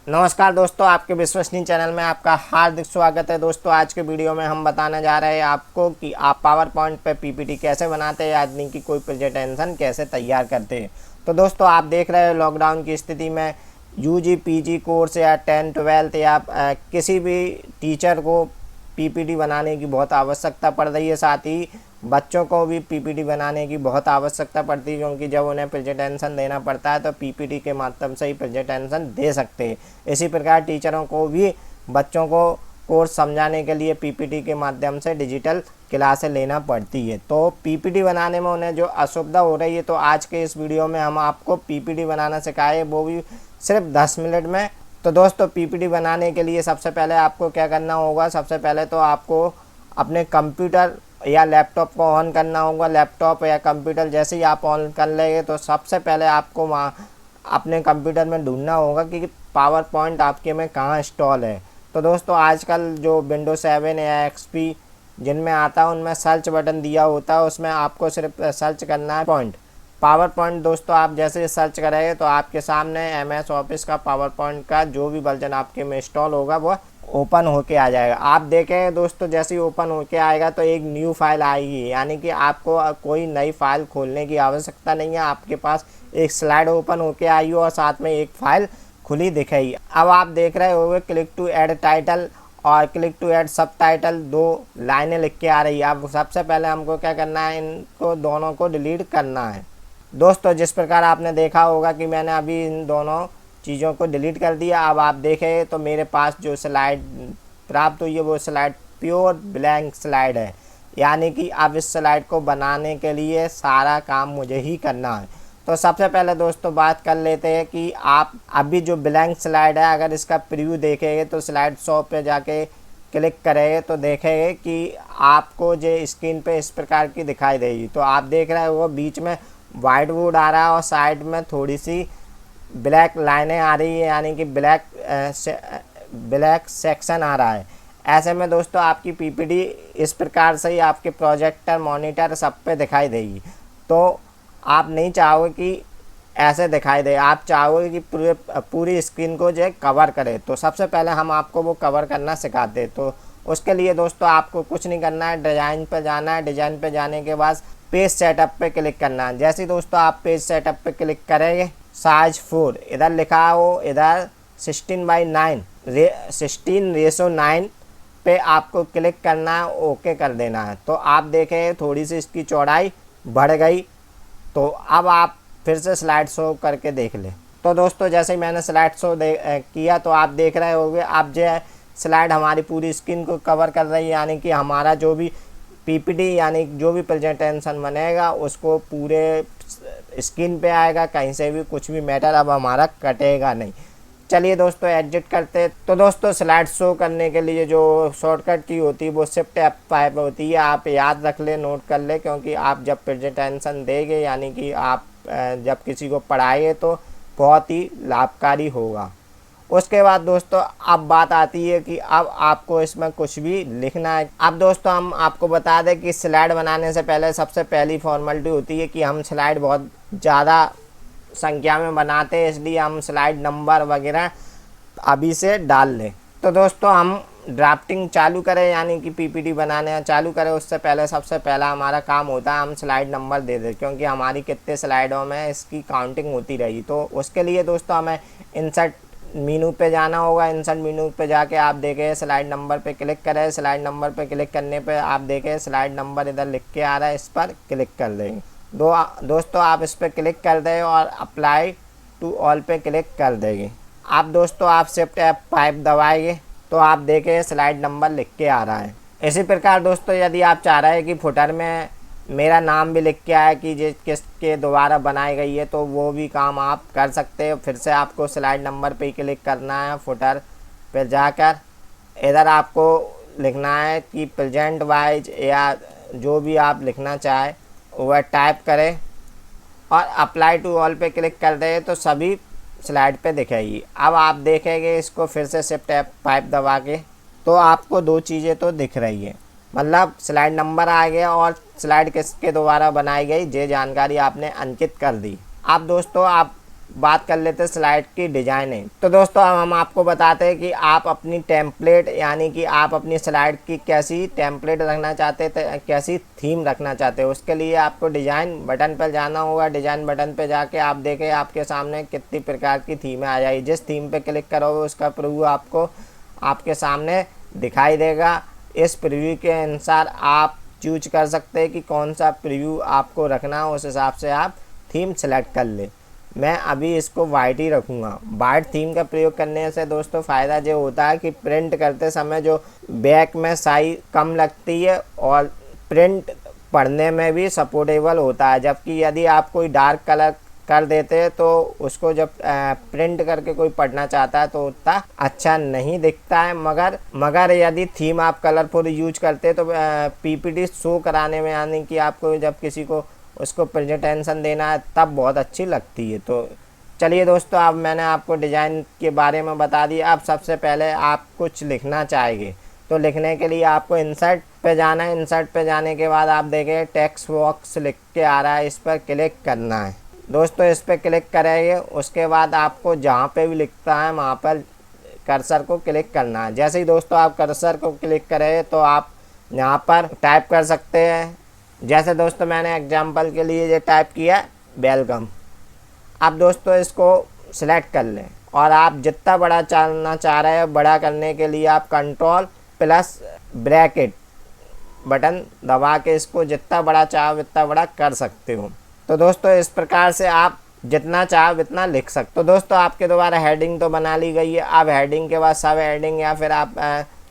नमस्कार दोस्तों, आपके विश्वसनीय चैनल में आपका हार्दिक स्वागत है। दोस्तों आज के वीडियो में हम बताने जा रहे हैं आपको कि आप पावर पॉइंट पे पीपीटी कैसे बनाते हैं, यानी कि कोई प्रेजेंटेशन कैसे तैयार करते हैं। तो दोस्तों आप देख रहे हो लॉकडाउन की स्थिति में यूजी पीजी कोर्स या 10 12 या किसी भी टीचर को पीपीटी बनाने की बहुत आवश्यकता पड़ रही है। साथ ही बच्चों को भी पीपीटी बनाने की बहुत आवश्यकता पड़ती है, क्योंकि जब उन्हें प्रेजेंटेशन देना पड़ता है तो पीपीटी के माध्यम से ही प्रेजेंटेशन दे सकते हैं। इसी प्रकार टीचरों को भी बच्चों को कोर्स समझाने के लिए पीपीटी के माध्यम से डिजिटल क्लासें लेना पड़ती है। तो पीपीटी बनाने में उन्हें जो असुविधा हो रही है, तो आज के इस वीडियो में हम आपको पीपीटी बनाना सिखाए, वो भी सिर्फ 10 मिनट में। तो दोस्तों पीपीटी बनाने के लिए सबसे पहले आपको क्या करना होगा, सबसे पहले तो आपको अपने कंप्यूटर या लैपटॉप को ऑन करना होगा। लैपटॉप या कंप्यूटर जैसे ही आप ऑन कर लेंगे तो सबसे पहले आपको वहाँ अपने कंप्यूटर में ढूंढना होगा कि पावर पॉइंट आपके में कहाँ इंस्टॉल है। तो दोस्तों आजकल जो विंडो 7 या एक्सपी जिनमें आता है उनमें सर्च बटन दिया होता है, उसमें आपको सिर्फ सर्च करना है पावर पॉइंट। दोस्तों आप जैसे सर्च करेंगे तो आपके सामने एमएस ऑफिस का पावर पॉइंट का जो भी वर्जन आपके में इंस्टॉल होगा वो ओपन होके आ जाएगा। आप देखें दोस्तों, जैसे ही ओपन होके आएगा तो एक न्यू फाइल आएगी, यानी कि आपको कोई नई फाइल खोलने की आवश्यकता नहीं है। आपके पास एक स्लाइड ओपन होके आई और साथ में एक फाइल खुली दिखेगी। अब आप देख रहे होंगे क्लिक टू ऐड टाइटल और क्लिक टू ऐड सब टाइटल, दो लाइनें लिख के आ रही है। अब सबसे पहले हमको क्या करना है, इनको दोनों को डिलीट करना है। दोस्तों जिस प्रकार आपने देखा होगा कि मैंने अभी इन दोनों चीज़ों को डिलीट कर दिया। अब आप देखें तो मेरे पास जो स्लाइड प्राप्त हुई है वो स्लाइड प्योर ब्लैंक स्लाइड है, यानी कि अब इस स्लाइड को बनाने के लिए सारा काम मुझे ही करना है। तो सबसे पहले दोस्तों बात कर लेते हैं कि आप अभी जो ब्लैंक स्लाइड है, अगर इसका प्रीव्यू देखेंगे तो स्लाइड 100 पे जाके क्लिक करेंगे तो देखेंगे कि आपको जो स्क्रीन पे इस प्रकार की दिखाई देगी। तो आप देख रहे हो वो बीच में वाइट बोर्ड आ रहा है और साइड में थोड़ी सी ब्लैक लाइनें आ रही है, यानी कि ब्लैक सेक्शन आ रहा है। ऐसे में दोस्तों आपकी पीपीटी इस प्रकार से ही आपके प्रोजेक्टर मॉनिटर सब पे दिखाई देगी। तो आप नहीं चाहोगे कि ऐसे दिखाई दे, आप चाहोगे कि पूरी स्क्रीन को जो कवर करे। तो सबसे पहले हम आपको वो कवर करना सिखाते हैं। तो उसके लिए दोस्तों आपको कुछ नहीं करना है, डिज़ाइन पे जाना है। डिज़ाइन पे जाने के बाद पेज सेटअप पे क्लिक करना है। जैसे ही दोस्तों आप पेज सेटअप पे क्लिक करेंगे, साइज 4 इधर लिखा हो, इधर 16:9 16:9 पे आपको क्लिक करना है, ओके कर देना है। तो आप देखें थोड़ी सी इसकी चौड़ाई बढ़ गई। तो अब आप फिर से स्लाइड शो करके देख लें। तो दोस्तों जैसे ही मैंने स्लाइड शो किया तो आप देख रहे होंगे अब जो है स्लाइड हमारी पूरी स्क्रीन को कवर कर रही है, यानी कि हमारा जो भी पीपीटी यानी जो भी प्रेजेंटेशन बनेगा उसको पूरे स्क्रीन पे आएगा, कहीं से भी कुछ भी मैटर अब हमारा कटेगा नहीं। चलिए दोस्तों एग्जिट करते। तो दोस्तों स्लाइड शो करने के लिए जो शॉर्टकट की होती है वो शिफ्ट F5 होती है। आप याद रख ले, नोट कर ले, क्योंकि आप जब प्रेजेंटेशन देंगे यानी कि आप जब किसी को पढ़ाएंगे तो बहुत ही लाभकारी होगा। उसके बाद दोस्तों अब बात आती है कि अब आपको इसमें कुछ भी लिखना है। अब दोस्तों हम आपको बता दें कि स्लाइड बनाने से पहले सबसे पहली फॉर्मेलिटी होती है कि हम स्लाइड बहुत ज़्यादा संख्या में बनाते हैं, इसलिए हम स्लाइड नंबर वगैरह अभी से डाल लें। तो दोस्तों हम ड्राफ्टिंग चालू करें, यानी कि पीपीटी बनाने चालू करें, उससे पहले सबसे पहला हमारा काम होता है हम स्लाइड नंबर दे दें, क्योंकि हमारी कितने स्लाइडों में इसकी काउंटिंग होती रही। तो उसके लिए दोस्तों हमें इंसर्ट मीनू पे जाना होगा। इंसर्ट मीनू पे जाके आप देखें स्लाइड नंबर पे क्लिक करें। स्लाइड नंबर पे क्लिक करने पे आप देखें स्लाइड नंबर इधर लिख के आ रहा है, इस पर क्लिक कर देंगे। दोस्तों आप इस पर क्लिक कर दें और अप्लाई टू ऑल पे क्लिक कर देंगे। आप दोस्तों आप शिफ्ट F5 दबाएंगे तो आप देखें स्लाइड नंबर लिख के आ रहा है। इसी प्रकार दोस्तों यदि आप चाह रहे हैं कि फुटर में मेरा नाम भी लिख के आया कि ये किसके द्वारा बनाई गई है, तो वो भी काम आप कर सकते हैं। फिर से आपको स्लाइड नंबर पे क्लिक करना है, फुटर पे जाकर इधर आपको लिखना है कि प्रेजेंट वाइज या जो भी आप लिखना चाहे वह टाइप करें और अप्लाई टू ऑल पे क्लिक कर दें तो सभी स्लाइड पे दिखेगी। अब आप देखेंगे इसको फिर से शिफ्ट F5 दबा के तो आपको दो चीज़ें तो दिख रही है, मतलब स्लाइड नंबर आ गया और स्लाइड किसके द्वारा बनाई गई ये जानकारी आपने अंकित कर दी। अब दोस्तों आप बात कर लेते हैं स्लाइड की डिजाइनिंग। तो दोस्तों अब हम आपको बताते हैं कि आप अपनी टेम्पलेट यानी कि आप अपनी स्लाइड की कैसी टेम्पलेट रखना चाहते थे, कैसी थीम रखना चाहते हो। उसके लिए आपको डिजाइन बटन पर जाना होगा। डिजाइन बटन पर जाके आप देखें आपके सामने कितनी प्रकार की थीमें आ जाएगी। जिस थीम पे क्लिक करोगे उसका प्रीव्यू आपको आपके सामने दिखाई देगा। इस प्रीव्यू के अनुसार आप चूज कर सकते हैं कि कौन सा प्रीव्यू आपको रखना है, उस हिसाब से आप थीम सेलेक्ट कर ले। मैं अभी इसको वाइट ही रखूँगा। वाइट थीम का प्रयोग करने से दोस्तों फ़ायदा जो होता है कि प्रिंट करते समय जो बैक में साइज कम लगती है और प्रिंट पढ़ने में भी सपोर्टेबल होता है। जबकि यदि आप कोई डार्क कलर कर देते हैं तो उसको जब प्रिंट करके कोई पढ़ना चाहता है तो उतना अच्छा नहीं दिखता है। मगर यदि थीम आप कलरफुल यूज करते हैं तो पीपीटी शो कराने में यानी कि आपको जब किसी को उसको प्रेजेंटेशन देना है तब बहुत अच्छी लगती है। तो चलिए दोस्तों अब मैंने आपको डिज़ाइन के बारे में बता दिया। अब सबसे पहले आप कुछ लिखना चाहेंगे तो लिखने के लिए आपको इंसर्ट पे जाना है। इंसर्ट पे जाने के बाद आप देखें टेक्स्ट बॉक्स लिख के आ रहा है, इस पर क्लिक करना है। दोस्तों इस पर क्लिक करेंगे उसके बाद आपको जहाँ पे भी लिखता है वहाँ पर कर्सर को क्लिक करना है। जैसे ही दोस्तों आप कर्सर को क्लिक करें तो आप यहाँ पर टाइप कर सकते हैं। जैसे दोस्तों मैंने एग्जांपल के लिए ये टाइप किया वेलकम। अब दोस्तों इसको सिलेक्ट कर लें और आप जितना बड़ा चलना चाह रहे हैं बड़ा करने के लिए आप कंट्रोल प्लस ब्रैकेट बटन दबा के इसको जितना बड़ा चाहो उतना बड़ा कर सकते हो। तो दोस्तों इस प्रकार से आप जितना चाहो उतना लिख सकते हो। तो दोस्तों आपके द्वारा हेडिंग तो बना ली गई है। अब हेडिंग के बाद सब हेडिंग या फिर आप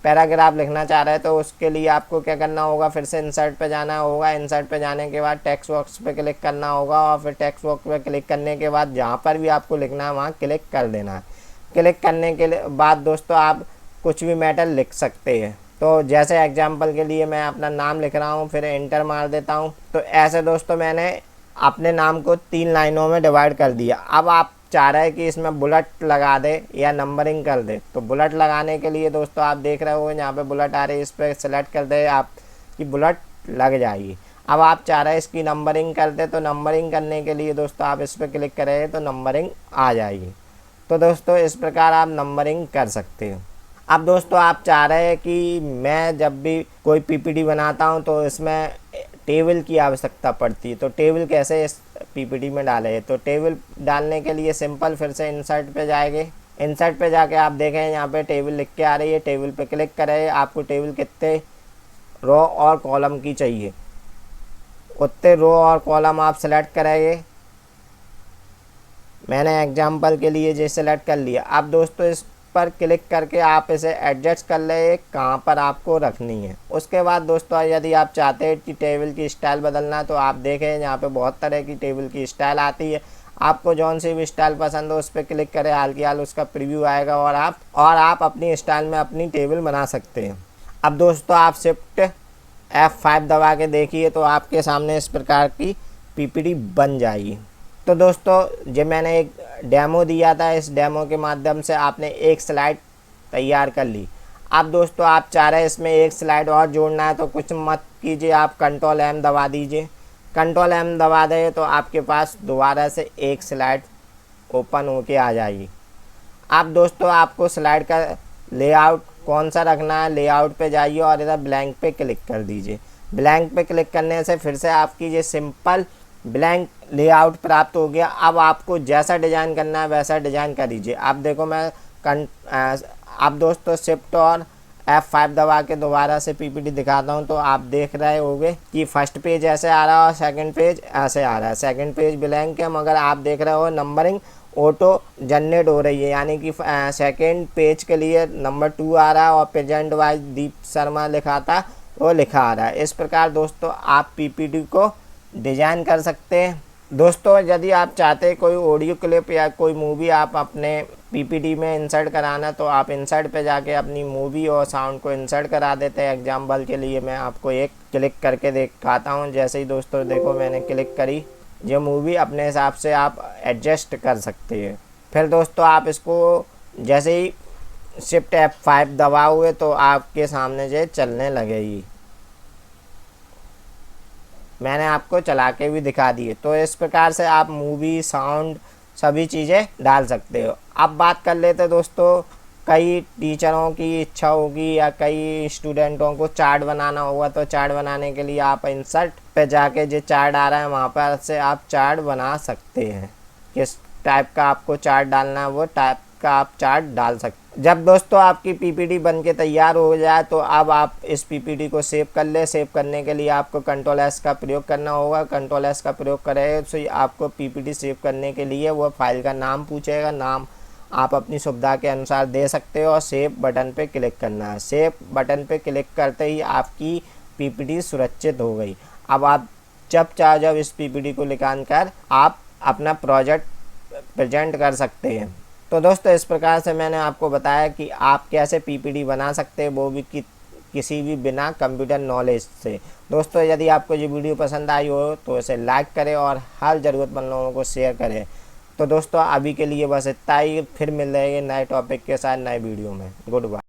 पैराग्राफ लिखना चाह रहे हैं तो उसके लिए आपको क्या करना होगा, फिर से इंसर्ट पे जाना होगा। इंसर्ट पे जाने के बाद टेक्स्ट बॉक्स पे क्लिक करना होगा और फिर टेक्स्ट बॉक्स पे क्लिक करने के बाद जहाँ पर भी आपको लिखना है वहाँ क्लिक कर देना है। क्लिक करने के बाद दोस्तों आप कुछ भी मैटर लिख सकते हैं। तो जैसे एग्जाम्पल के लिए मैं अपना नाम लिख रहा हूँ, फिर एंटर मार देता हूँ। तो ऐसे दोस्तों मैंने अपने नाम को 3 लाइनों में डिवाइड कर दिया। अब आप चाह रहे हैं कि इसमें बुलेट लगा दे या नंबरिंग कर दे। तो बुलेट लगाने के लिए दोस्तों आप देख रहे हो यहाँ पे बुलेट आ रही है, इस पर सेलेक्ट कर दे आप कि बुलेट लग जाएगी। अब आप चाह रहे हैं इसकी नंबरिंग कर दे तो नंबरिंग करने के लिए दोस्तों आप इस पर क्लिक करें तो नंबरिंग आ जाएगी। तो दोस्तों इस प्रकार आप नंबरिंग कर सकते हो। अब दोस्तों आप चाह रहे हैं कि मैं जब भी कोई पीपीटी बनाता हूं तो इसमें टेबल की आवश्यकता पड़ती है। तो टेबल कैसे इस पीपीटी में डाले, तो टेबल डालने के लिए सिंपल फिर से इंसर्ट पे जाएंगे। इंसर्ट पे जाके आप देखें यहाँ पे टेबल लिख के आ रही है, टेबल पे क्लिक करें। आपको टेबल कितने रो और कॉलम की चाहिए उतने रो और कॉलम आप सेलेक्ट करेंगे। मैंने एग्जाम्पल के लिए ये सेलेक्ट कर लिया। अब दोस्तों इस पर क्लिक करके आप इसे एडजस्ट कर ले कहाँ पर आपको रखनी है। उसके बाद दोस्तों यदि आप चाहते हैं कि टेबल की स्टाइल बदलना तो आप देखें यहाँ पे बहुत तरह की टेबल की स्टाइल आती है। आपको जौन सी भी स्टाइल पसंद हो उस पर क्लिक करें, हाल की हाल उसका प्रीव्यू आएगा और आप अपनी स्टाइल में अपनी टेबल बना सकते हैं। अब दोस्तों आप शिफ्ट F5 दबा के देखिए तो आपके सामने इस प्रकार की पीपीटी बन जाएगी। तो दोस्तों जो मैंने एक डेमो दिया था, इस डेमो के माध्यम से आपने एक स्लाइड तैयार कर ली। अब दोस्तों आप चाह रहे हैं इसमें एक स्लाइड और जोड़ना है तो कुछ मत कीजिए, आप कंट्रोल M दबा दीजिए। कंट्रोल M दबा दें तो आपके पास दोबारा से एक स्लाइड ओपन होके आ जाएगी। अब दोस्तों आपको स्लाइड का लेआउट कौन सा रखना है, लेआउट पे जाइए और इधर ब्लैंक पे क्लिक कर दीजिए। ब्लैंक पे क्लिक करने से फिर से आपकी ये सिंपल ब्लैंक लेआउट प्राप्त हो गया। अब आपको जैसा डिज़ाइन करना है वैसा डिज़ाइन कर दीजिए। अब देखो मैं अब दोस्तों शिफ्ट और F5 दबा के दोबारा से पीपीटी दिखाता हूं तो आप देख रहे होंगे कि फर्स्ट पेज ऐसे आ रहा है और सेकंड पेज ऐसे आ रहा है। सेकंड पेज ब्लैंक है मगर आप देख रहे हो नंबरिंग ऑटो जनरेट हो रही है, यानी कि सेकंड पेज के लिए नंबर 2 आ रहा है और प्रेजेंट वाइज दीप शर्मा लिखा था वो लिखा आ रहा है। इस प्रकार दोस्तों आप पीपीटी को डिज़ाइन कर सकते हैं। दोस्तों यदि आप चाहते हैं कोई ऑडियो क्लिप या कोई मूवी आप अपने पीपीटी में इंसर्ट कराना तो आप इंसर्ट पे जाके अपनी मूवी और साउंड को इंसर्ट करा देते हैं। एग्जांपल के लिए मैं आपको एक क्लिक करके दिखाता हूं। जैसे ही दोस्तों देखो मैंने क्लिक करी, ये मूवी अपने हिसाब से आप एडजस्ट कर सकते हैं। फिर दोस्तों आप इसको जैसे ही शिफ्ट F5 दबाओगे तो आपके सामने जो चलने लगेगी। मैंने आपको चला के भी दिखा दिए। तो इस प्रकार से आप मूवी साउंड सभी चीज़ें डाल सकते हो। अब बात कर लेते दोस्तों, कई टीचरों की इच्छा होगी या कई स्टूडेंटों को चार्ट बनाना होगा, तो चार्ट बनाने के लिए आप इंसर्ट पे जाके जो चार्ट आ रहा है वहाँ पर से आप चार्ट बना सकते हैं। किस टाइप का आपको चार्ट डालना है वो टाइप का आप चार्ट डाल सकते हैं। जब दोस्तों आपकी पीपीटी बन के तैयार हो जाए तो अब आप इस पीपीटी को सेव कर ले। सेव करने के लिए आपको Ctrl+S का प्रयोग करना होगा। Ctrl+S का प्रयोग करें तो आपको पीपीटी सेव करने के लिए वो फाइल का नाम पूछेगा। नाम आप अपनी सुविधा के अनुसार दे सकते हो और सेव बटन पे क्लिक करना है। सेव बटन पे क्लिक करते ही आपकी पीपीटी सुरक्षित हो गई। अब आप जब इस पीपीटी को निकाल कर आप अपना प्रोजेक्ट प्रेजेंट कर सकते हैं। तो दोस्तों इस प्रकार से मैंने आपको बताया कि आप कैसे पीपीटी बना सकते हैं, वो भी किसी भी बिना कंप्यूटर नॉलेज से। दोस्तों यदि आपको ये वीडियो पसंद आई हो तो इसे लाइक करें और हर ज़रूरतमंद लोगों को शेयर करें। तो दोस्तों अभी के लिए बस इतना ही, फिर मिल जाएंगे नए टॉपिक के साथ नए वीडियो में। Good bye.